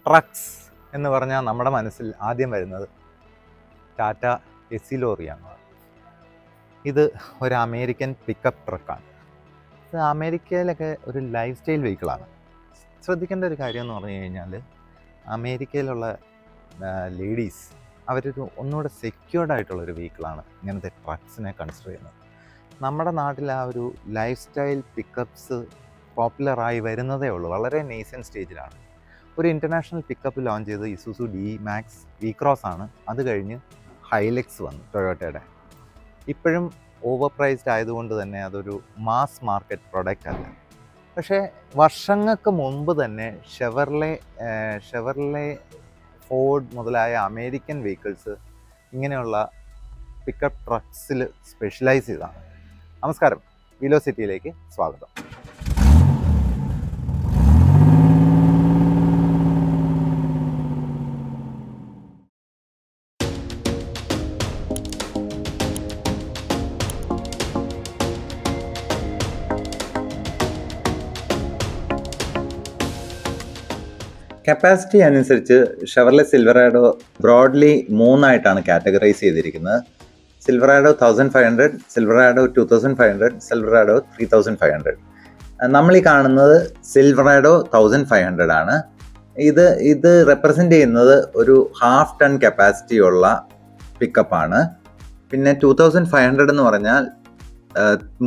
Trucks എന്ന് പറഞ്ഞാൽ നമ്മുടെ മനസ്സിൽ ആദ്യം വരുന്നത് ടാറ്റ എസി ലോറിയാണ്. ഇത് ഒരു അമേരിക്കൻ പിക്കപ്പ് ട്രക്കാണ്. ഇത് അമേരിക്കയിലൊക്കെ ഒരു ലൈഫ് സ്റ്റൈൽ വെഹിക്കിളാണ്. ശ്രദ്ധിക്കേണ്ട ഒരു കാര്യം എന്ന് പറഞ്ഞു കഴിഞ്ഞാൽ അമേരിക്കയിലുള്ള ലേഡീസ് അവരൊരു ഒന്നുകൂടെ സെക്യൂർഡ് ആയിട്ടുള്ളൊരു വെഹിക്കിളാണ് ഇങ്ങനത്തെ ട്രക്സിനെ കൺസിഡർ ചെയ്യുന്നത്. നമ്മുടെ നാട്ടിൽ ആ ഒരു ലൈഫ് സ്റ്റൈൽ പിക്കപ്പ്സ് പോപ്പുലറായി വരുന്നതേ ഉള്ളൂ, വളരെ നേസൻ സ്റ്റേജിലാണ്. ഒരു ഇൻ്റർനാഷണൽ പിക്കപ്പ് ലോഞ്ച് ചെയ്ത് ഇസുസു ഡി-മാക്സ് വി-ക്രോസ് ആണ്. അത് കഴിഞ്ഞ് ഹൈലക്സ് വന്നു ടൊയോട്ടയുടെ. ഇപ്പോഴും ഓവർ പ്രൈസ്ഡ് ആയതുകൊണ്ട് തന്നെ അതൊരു മാസ് മാർക്കറ്റ് പ്രൊഡക്റ്റ് അല്ല. പക്ഷേ വർഷങ്ങൾക്ക് മുമ്പ് തന്നെ ഷെവർലെ ഫോർഡ് മുതലായ അമേരിക്കൻ വെഹിക്കിൾസ് ഇങ്ങനെയുള്ള പിക്കപ്പ് ട്രക്സിൽ സ്പെഷ്യലൈസ് ചെയ്തതാണ്. നമസ്കാരം, വെലോസിറ്റിയിലേക്ക് സ്വാഗതം. കപ്പാസിറ്റി അനുസരിച്ച് ഷെവർലെ സിൽവറാഡോ ബ്രോഡ്ലി മൂന്നായിട്ടാണ് കാറ്റഗറൈസ് ചെയ്തിരിക്കുന്നത്. Silverado 1500, Silverado 2500, Silverado 3500. നമ്മൾ ഈ കാണുന്നത് സിൽവറാഡോ 1500 ആണ്. ഇത് റെപ്രസെൻ്റ് ചെയ്യുന്നത് ഒരു 1/2 ടൺ കപ്പാസിറ്റി ഉള്ള പിക്കപ്പാണ്. പിന്നെ 2500 എന്ന് പറഞ്ഞാൽ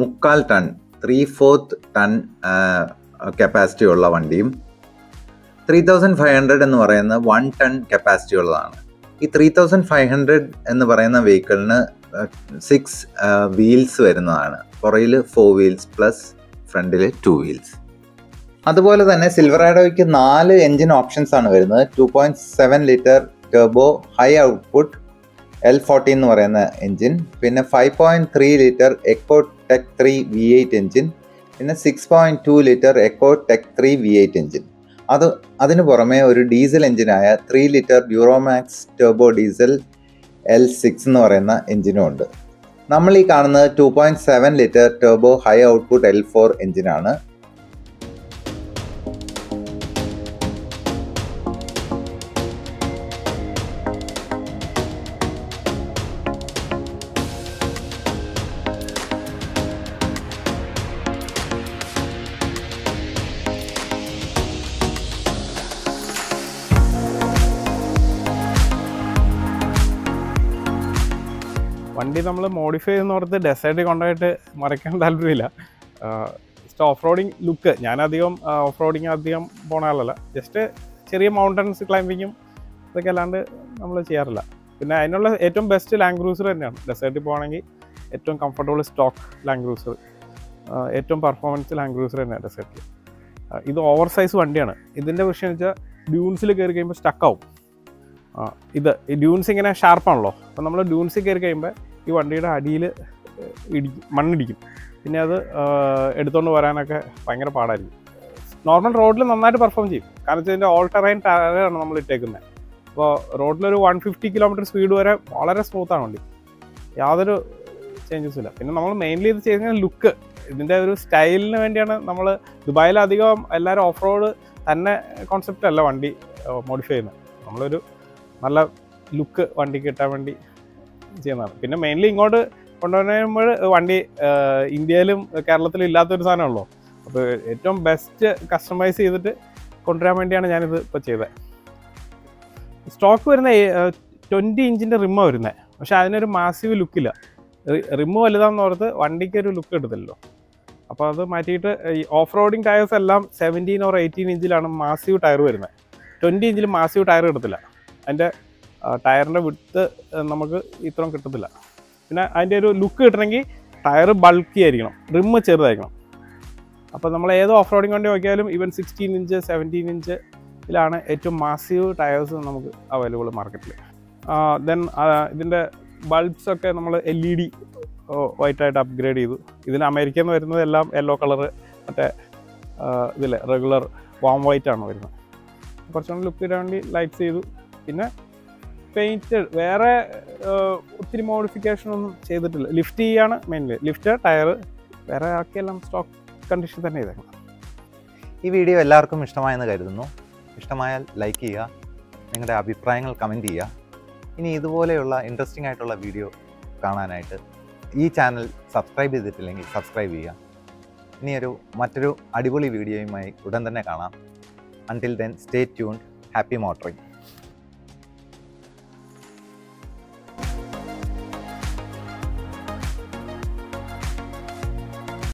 3/4 ടൺ 3/4 ടൺ കപ്പാസിറ്റി ഉള്ള വണ്ടിയും 3500 എന്ന് പറയുന്നത് 1 ടൺ കപ്പാസിറ്റി ഉള്ളതാണ്. ഈ 3500 എന്ന് പറയുന്ന വെഹിക്കിളിന് 6 വീൽസ് വരുന്നതാണ്. പുറയിൽ 4 വീൽസ് പ്ലസ് ഫ്രണ്ടിൽ 2 വീൽസ്. അതുപോലെ തന്നെ സിൽവറാഡോയ്ക്ക് 4 എൻജിൻ ഓപ്ഷൻസ് ആണ് വരുന്നത്. 2.7 litre turbo high output L40 എന്ന് പറയുന്ന എൻജിൻ, പിന്നെ 5.3 litre echo tech 3 V8 engine, പിന്നെ 6.2 litre echo tech 3 V8 engine. അതിനു പുറമെ ഒരു ഡീസൽ എൻജിനായ 3 litre Duramax turbo diesel L6 എന്ന് പറയുന്ന എൻജിനും ഉണ്ട്. നമ്മൾ ഈ കാണുന്നത് 2.7 litre turbo high output L4 എൻജിനാണ്. വണ്ടി നമ്മൾ മോഡിഫൈ ചെയ്യുന്നോർത്ത് ഡെസേർട്ടിൽ കൊണ്ടുപോയിട്ട് മറിക്കാൻ താല്പര്യമില്ല. Just off roading look. ഞാനധികം ഓഫ് റോഡിങ് അധികം പോണ ആളല്ല. ജസ്റ്റ് ചെറിയ മൗണ്ടൻസ് ക്ലൈമ്പിങ്ങും ഇതൊക്കെ അല്ലാണ്ട് നമ്മൾ ചെയ്യാറില്ല. പിന്നെ അതിനുള്ള ഏറ്റവും ബെസ്റ്റ് ലാൻഡ് ക്രൂസർ തന്നെയാണ്. ഡെസേർട്ടിൽ പോകണമെങ്കിൽ ഏറ്റവും കംഫർട്ടബിൾ സ്റ്റോക്ക് ലാൻഡ് ക്രൂസർ, ഏറ്റവും പെർഫോമൻസ് ലാൻഡ് ക്രൂസർ തന്നെയാണ് ഡെസേർട്ടിൽ. ഇത് ഓവർ സൈസ് വണ്ടിയാണ്. ഇതിൻ്റെ വിഷയം എന്ന് വെച്ചാൽ ഡ്യൂൺസിൽ കയറി കഴിയുമ്പോൾ സ്റ്റക്കാവും. ഈ ഡ്യൂൺസ് ഇങ്ങനെ ഷാർപ്പാണല്ലോ. അപ്പോൾ നമ്മൾ ഡ്യൂൺസിൽ കയറി കഴിയുമ്പോൾ ഈ വണ്ടിയുടെ അടിയിൽ മണ്ണിടിക്കും. പിന്നെ അത് എടുത്തുകൊണ്ട് വരാനൊക്കെ ഭയങ്കര പാടായിരിക്കും. നോർമൽ റോഡിൽ നന്നായിട്ട് പെർഫോം ചെയ്യും. കാരണം വെച്ചാൽ ഇതിൻ്റെ ഓൾ ടെറൈൻ ടയറാണ് നമ്മൾ ഇട്ടേക്കുന്നത്. അപ്പോൾ റോഡിലൊരു 150 കിലോമീറ്റർ സ്പീഡ് വരെ വളരെ സ്മൂത്താണ് വണ്ടി, യാതൊരു ചേഞ്ചസും ഇല്ല. പിന്നെ നമ്മൾ മെയിൻലി ഇത് ചെയ്യുന്ന ലുക്ക്, ഇതിൻ്റെ ഒരു സ്റ്റൈലിന് വേണ്ടിയാണ്. നമ്മൾ ദുബായിലധികം എല്ലാവരും ഓഫ് റോഡ് തന്നെ കോൺസെപ്റ്റ് അല്ല വണ്ടി മോഡിഫൈ ചെയ്യുന്നത്. നമ്മളൊരു നല്ല ലുക്ക് വണ്ടി കിട്ടാൻ വേണ്ടി ചെയ്യുന്നതാണ്. പിന്നെ മെയിൻലി ഇങ്ങോട്ട് കൊണ്ടുവരുമ്പോൾ വണ്ടി ഇന്ത്യയിലും കേരളത്തിലും ഇല്ലാത്തൊരു സാധനമുള്ളൂ. അപ്പോൾ ഏറ്റവും ബെസ്റ്റ് കസ്റ്റമൈസ് ചെയ്തിട്ട് കൊണ്ടുവരാൻ വേണ്ടിയാണ് ഞാനിത് ഇപ്പോൾ ചെയ്തത്. സ്റ്റോക്ക് വരുന്ന 20 ഇഞ്ചിൻ്റെ റിമ്മ വരുന്നത്. പക്ഷേ അതിനൊരു മാസീവ് ലുക്കില്ല. റിമ്മ് വലുതാണെന്ന് ഓർത്ത് വണ്ടിക്ക് ഒരു ലുക്ക് കിട്ടത്തില്ലല്ലോ. അപ്പോൾ അത് മാറ്റിയിട്ട് ഈ ഓഫ് റോഡിങ് ടയേഴ്സ് എല്ലാം 17 or 18 ഇഞ്ചിലാണ് മാസീവ് ടയർ വരുന്നത്. 20 ഇഞ്ചിൽ മാസീവ് ടയർ കിട്ടത്തില്ല. അതിൻ്റെ ടയറിൻ്റെ വിഡ്ത്ത് നമുക്ക് ഇത്രയും കിട്ടത്തില്ല. പിന്നെ അതിൻ്റെ ഒരു ലുക്ക് കിട്ടണമെങ്കിൽ ടയർ ബൾക്കി ആയിരിക്കണം, റിമ്മ് ചെറുതായിരിക്കണം. അപ്പോൾ നമ്മൾ ഏത് ഓഫ് റോഡിങ് വണ്ടി നോക്കിയാലും ഈവൻ 16 ഇഞ്ച് 17 ഇഞ്ചിലാണ് ഏറ്റവും മാസീവ് ടയേഴ്സ് നമുക്ക് അവൈലബിൾ മാർക്കറ്റിൽ. ദെൻ ഇതിൻ്റെ ബൾബ്സൊക്കെ നമ്മൾ LED വൈറ്റായിട്ട് അപ്ഗ്രേഡ് ചെയ്തു. ഇതിന് അമേരിക്കയിൽ നിന്ന് വരുന്നത് എല്ലാം യെല്ലോ കളറ്, മറ്റേ ഇതില്ലേ റെഗുലർ വാം വൈറ്റാണ് വരുന്നത്. കുറച്ചുകൂടി ലുക്ക് കിട്ടാൻ വേണ്ടി ലൈറ്റ്സ് ചെയ്തു. പിന്നെ പെയിൻറ്റഡ്, വേറെ ഒത്തിരി മോഡിഫിക്കേഷനൊന്നും ചെയ്തിട്ടില്ല. ലിഫ്റ്റ് ചെയ്യാണ് മെയിൻലി, ലിഫ്റ്റ് ടയർ, വേറെ ആക്കിയെല്ലാം സ്റ്റോക്ക് കണ്ടീഷൻ തന്നെ ചെയ്തേക്കണം. ഈ വീഡിയോ എല്ലാവർക്കും ഇഷ്ടമായെന്ന് കരുതുന്നു. ഇഷ്ടമായാൽ ലൈക്ക് ചെയ്യുക, നിങ്ങളുടെ അഭിപ്രായങ്ങൾ കമൻറ്റ് ചെയ്യുക. ഇനി ഇതുപോലെയുള്ള ഇൻട്രസ്റ്റിംഗ് ആയിട്ടുള്ള വീഡിയോ കാണാനായിട്ട് ഈ ചാനൽ സബ്സ്ക്രൈബ് ചെയ്തിട്ടില്ലെങ്കിൽ സബ്സ്ക്രൈബ് ചെയ്യുക. ഇനിയൊരു മറ്റൊരു അടിപൊളി വീഡിയോയുമായി ഉടൻ തന്നെ കാണാം. Until then, stay tuned. Happy motoring.